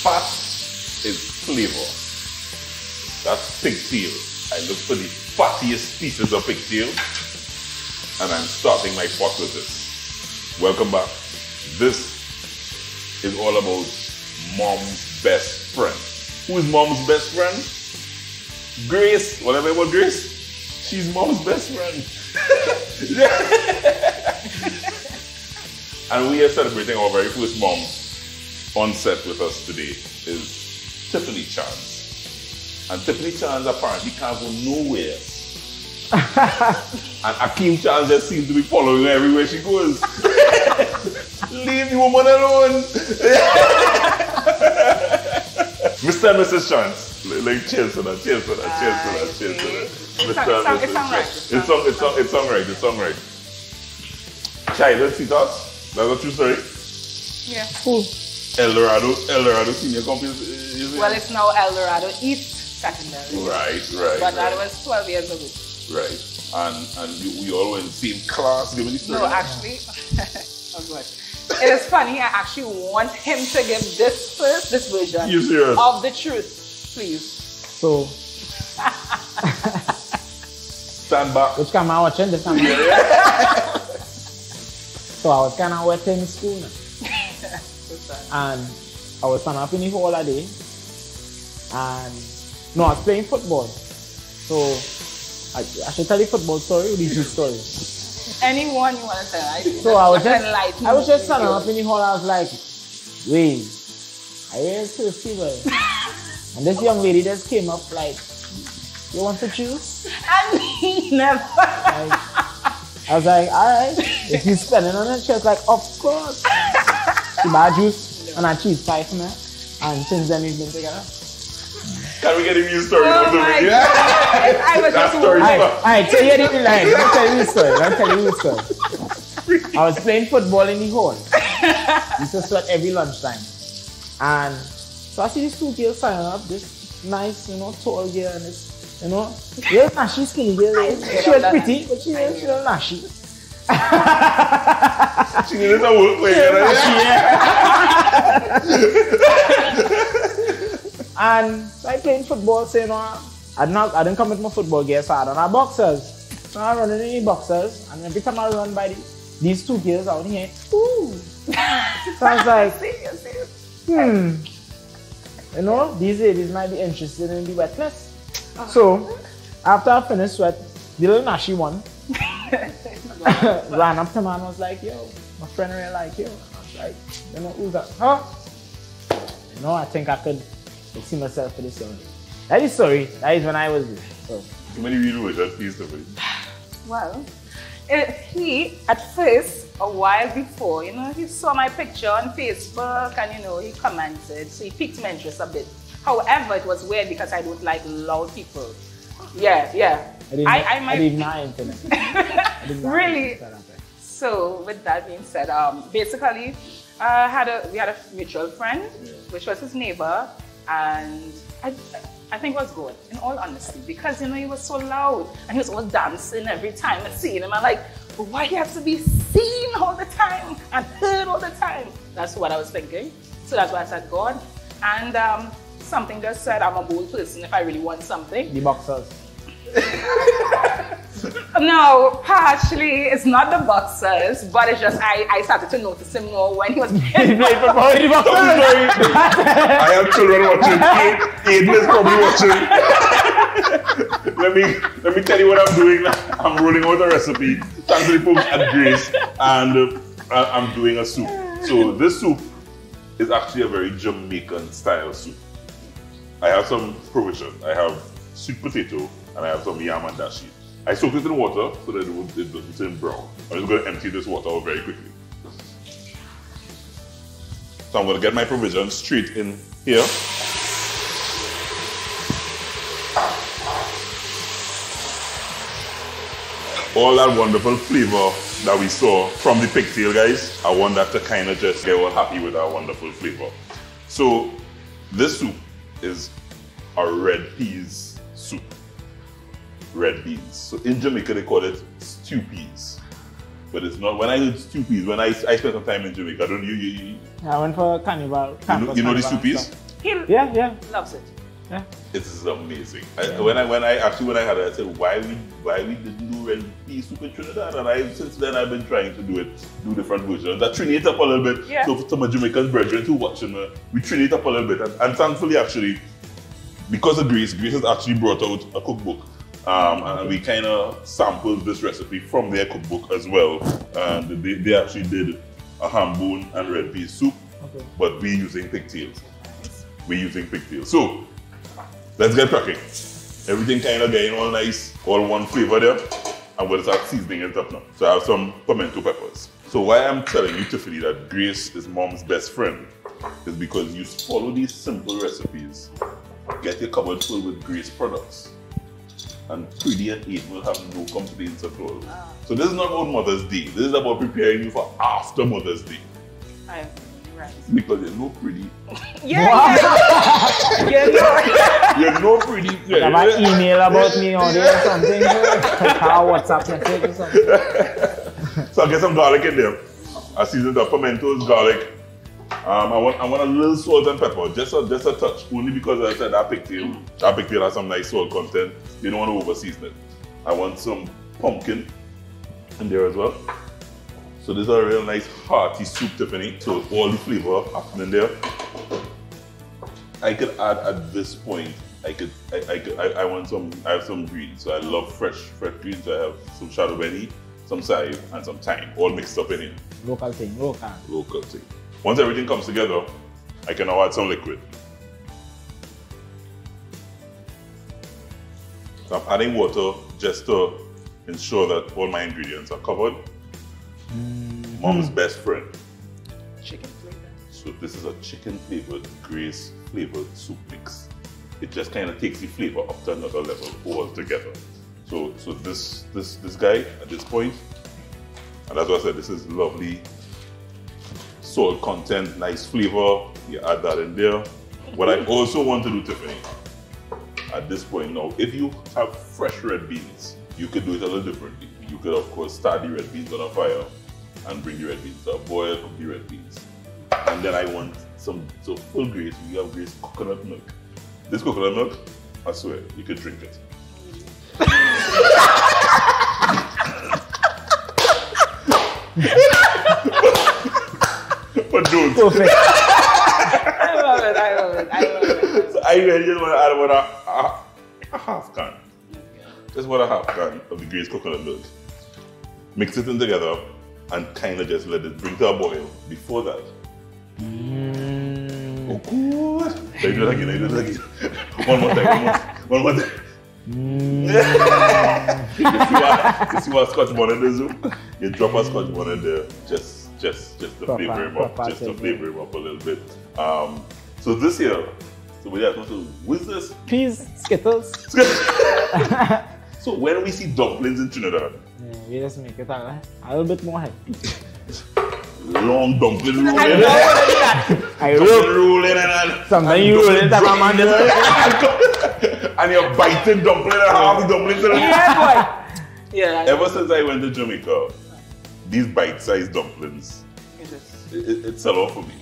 Fat is flavor. That's pigtail. I look for the fattiest pieces of pigtail, and I'm starting my pot with this. Welcome back. This is all about mom's best friend. Who is mom's best friend? Grace. Whatever about Grace? She's mom's best friend. And we are celebrating our very first mom on set with us today is Tiffany Chance. And Tiffany Chance apparently can't go nowhere. And Akeem Chance just seems to be following her everywhere she goes. Leave the woman alone. Mr. and Mrs. Chance. Like, cheers for that, cheers for that, cheers for that, cheers for that. It's song right. Childhood sweethearts? That's a true story? Yeah. Who? El Dorado Senior Campus. Well, it's now El Dorado East Secondary. Right. But that was 12 years ago. Right. And we all were in the same class. Give me the story. No, actually, oh God. It is funny. I actually want him to give this version of the truth, please. So, stand back. Which camera am I watching? This camera. So I was kind of wet in school now. And I was standing up in the hall all day. And no, I was playing football. So I should tell you football story or the true story. Anyone you want to tell? So I was just standing up in the hall. I was like, wait, I ain't thirsty, boy. And this young lady just came up like, you want to choose? And he never. I was like, alright. If he's spending on it, she was like, of course. She bought juice and a cheese pie for me. And since then we've been together. Can we get a new story? Oh my God. I was just Alright, so you didn't lie. Let me tell you the story. I was playing football in the hall. We used to sweat every lunchtime. And so I see these two girls signing up, this nice, tall girl and this, real nashy skinny girl. She was pretty, but she was real nashy. She needed a work And so I playing football, so I didn't come with my football gear, so I don't have boxers. So I run in the boxers, and every time I run by these two girls out here, ooh. So I was like, these ladies might be interested in the wetness. So after I finished sweat, the little nashy one ran up to me and was like, yo, my friend really like you. And I was like, who's that? Huh? I think I could see myself for this young lady. That is sorry. That is when I was there. So. How many real words that piece of it? Well, he, at first, a while before, he saw my picture on Facebook and, he commented. So he piqued my interest a bit. However, it was weird because I don't like loud people. Yeah. I didn't know internet. Really? So, with that being said, basically, we had a mutual friend, which was his neighbor, and I think it was good, in all honesty, because he was so loud and he was always dancing every time I see him. I'm like, why do you have to be seen all the time and heard all the time? That's what I was thinking. So that's why I said God. And something just said I'm a bold person if I really want something. The boxers. No, partially it's not the boxers, but it's just I started to notice him more when he was playing football. I have children watching. Aiden is probably watching. let me tell you what I'm doing now. I'm rolling out a recipe. Thanks to the folks at Grace, and I'm doing a soup. So this soup is actually a very Jamaican style soup. I have some provision. I have sweet potato and I have some yam and dashi. I soaked it in water so that it doesn't turn brown. I'm just going to empty this water out very quickly. So I'm going to get my provisions straight in here. All that wonderful flavor that we saw from the pigtail, guys, I want that to kind of just get all happy with our wonderful flavor. So this soup is a red peas soup. Red beans. So in Jamaica they call it stew peas. But it's not, when I heard stew peas, when I spent some time in Jamaica, I went for carnival. You know the stew peas? He Yeah. loves it. Yeah. It is amazing. When I had it, I said, why we didn't do red pea soup in Trinidad? And since then I've been trying to do different versions. I trim it up a little bit. Yeah. So for some of Jamaican brethren who watching, we trim it up a little bit. And thankfully, actually, because of Grace has actually brought out a cookbook. And we kind of sampled this recipe from their cookbook as well. And they actually did a ham bone and red pea soup, but we're using pigtails. So let's get cracking. Everything kind of getting all nice, all one flavor there. I'm going to start seasoning it up now. So I have some pimento peppers. So why I'm telling you, Tiffany, that Grace is mom's best friend is because you follow these simple recipes, get your cupboard full with Grace products, and Preedy and Aiden will have no complaints at all. Wow. So this is not about Mother's Day. This is about preparing you for after Mother's Day. I'm right. Because you're no Preedy. Yeah. You're no Preedy. You have an email about me on there or something. WhatsApp message or something. So I'll get some garlic in there. I seasoned up pimentos, garlic. I want a little salt and pepper, just a touch, only because I said that pigtail has some nice salt content. You don't want to over season it. I want some pumpkin in there as well. So this is a real nice hearty soup, Tiffany. So all the flavor happening in there. I could add at this point, I have some greens. So I love fresh greens. So I have some shadow benny, some chive, and some thyme, all mixed up in it. Local thing. Once everything comes together, I can now add some liquid. So I'm adding water just to ensure that all my ingredients are covered. Mom's best friend. Chicken flavor. So this is a chicken flavored, Grace flavored soup mix. It just kind of takes the flavor up to another level altogether. So this guy at this point, and as I said, this is lovely salt content, nice flavor. You add that in there. What I also want to do, Tiffany, at this point now, if you have fresh red beans, you could do it a little differently. You could, of course, start the red beans on a fire and bring the red beans to a boil, cook the red beans. And then I want so full Grace, we have Grace coconut milk. This coconut milk, I swear, you could drink it. But don't. Perfect. I love it. So I really just want to add about a half can. Just about a half can of the Grace coconut milk. Mix it in together and kind of just let it bring to a boil. Before that. Oh, good. Let me do it again. One more time. You see what Scotch bonnet is? You drop a Scotch bonnet in there. Just to flavor him up. Just to flavor him up a little bit. So this here. So what's this? Peas, Skittles. So when we see dumplings in Trinidad, We just make it a little bit more heavy. long dumpling rolling. I roll. Rolling and Sometimes you roll it up and and you're biting dumpling and half the dumplings. Yeah, boy. Yeah. Ever since I went to Jamaica, these bite-sized dumplings, it sell off for me.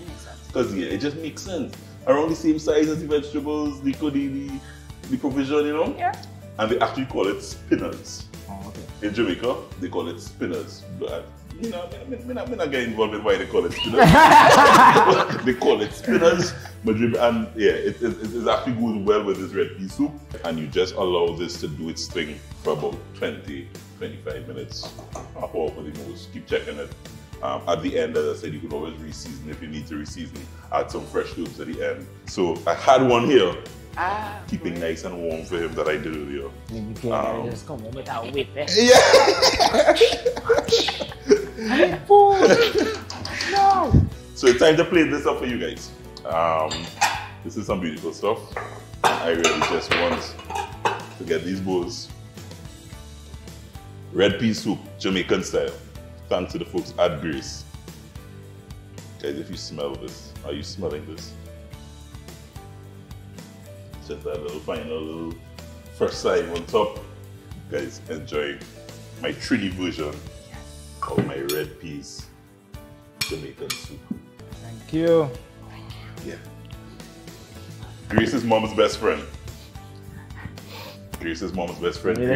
Because it just makes sense. Around the same size as the vegetables, the provision, you know? Yeah. And they actually call it spinners. Oh, okay. In Jamaica, they call it spinners. But I'm not getting involved in why they call it spinners. They call it spinners. And yeah, it actually goes well with this red pea soup. And you just allow this to do its thing for about 20-25 minutes. Half hour for the most. Keep checking it. At the end, as I said, you can always reseason if you need to reseason. Add some fresh herbs at the end. So I had one here. Keeping nice and warm for him that I did earlier. Maybe can just come home without whip. Yeah. No. So it's time to plate this up for you guys. This is some beautiful stuff. I really just want to get these bowls. Red pea soup, Jamaican style. Thanks to the folks at Grace. Guys, if you smell this, are you smelling this? Just that little final fresh side on top. Guys, enjoy my Trini version of my red peas Jamaican soup. Thank you. Yeah. Grace's mom's best friend. Grace's mom's best friend. You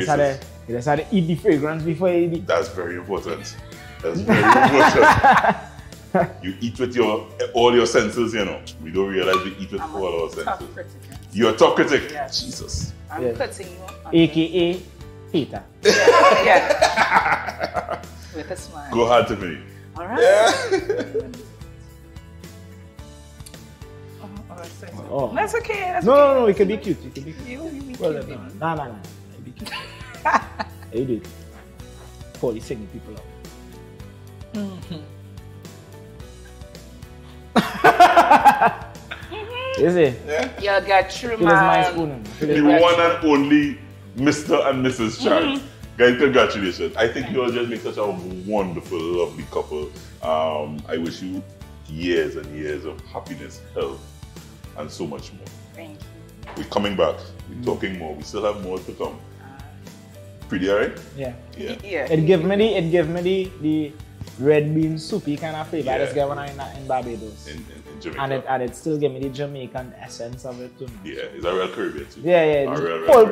just had to eat the fragrance before you eat it. That's very important. That's very important. You eat with all your senses, you know. We don't realize we eat with all our senses. You're a top critic? Yes. Jesus. I'm cutting you. AKA hater. Yeah. With a smile. Go hard, Tiffany. All right. Oh. That's okay. That's No, it can be cute. It can be cute. You be Well, cute. no. It be cute. You do it. For the singing people out. You see? You'll get through Feel my my spoon. The one and only Mr. and Mrs. Chance. Guys, congratulations. I think you all just make such a wonderful, lovely couple. I wish you years and years of happiness, health, and so much more. Thank you. We're coming back. We're talking more. We still have more to come. Pretty alright? Yeah. Yeah. It give me the red bean soupy kind of flavor I just get when I'm in Barbados. In Jamaica. And it still give me the Jamaican essence of it too. Yeah, it's a real Caribbean too. Yeah.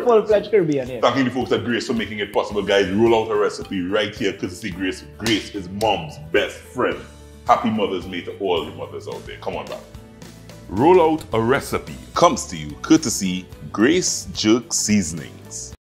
Full-fledged Caribbean, yeah. Thanking the folks at Grace for making it possible, guys. Roll out her recipe right here, courtesy Grace. Grace is mom's best friend. Happy Mother's Day to all the mothers out there. Come on back. Roll out a recipe comes to you courtesy Grace Jerk Seasonings.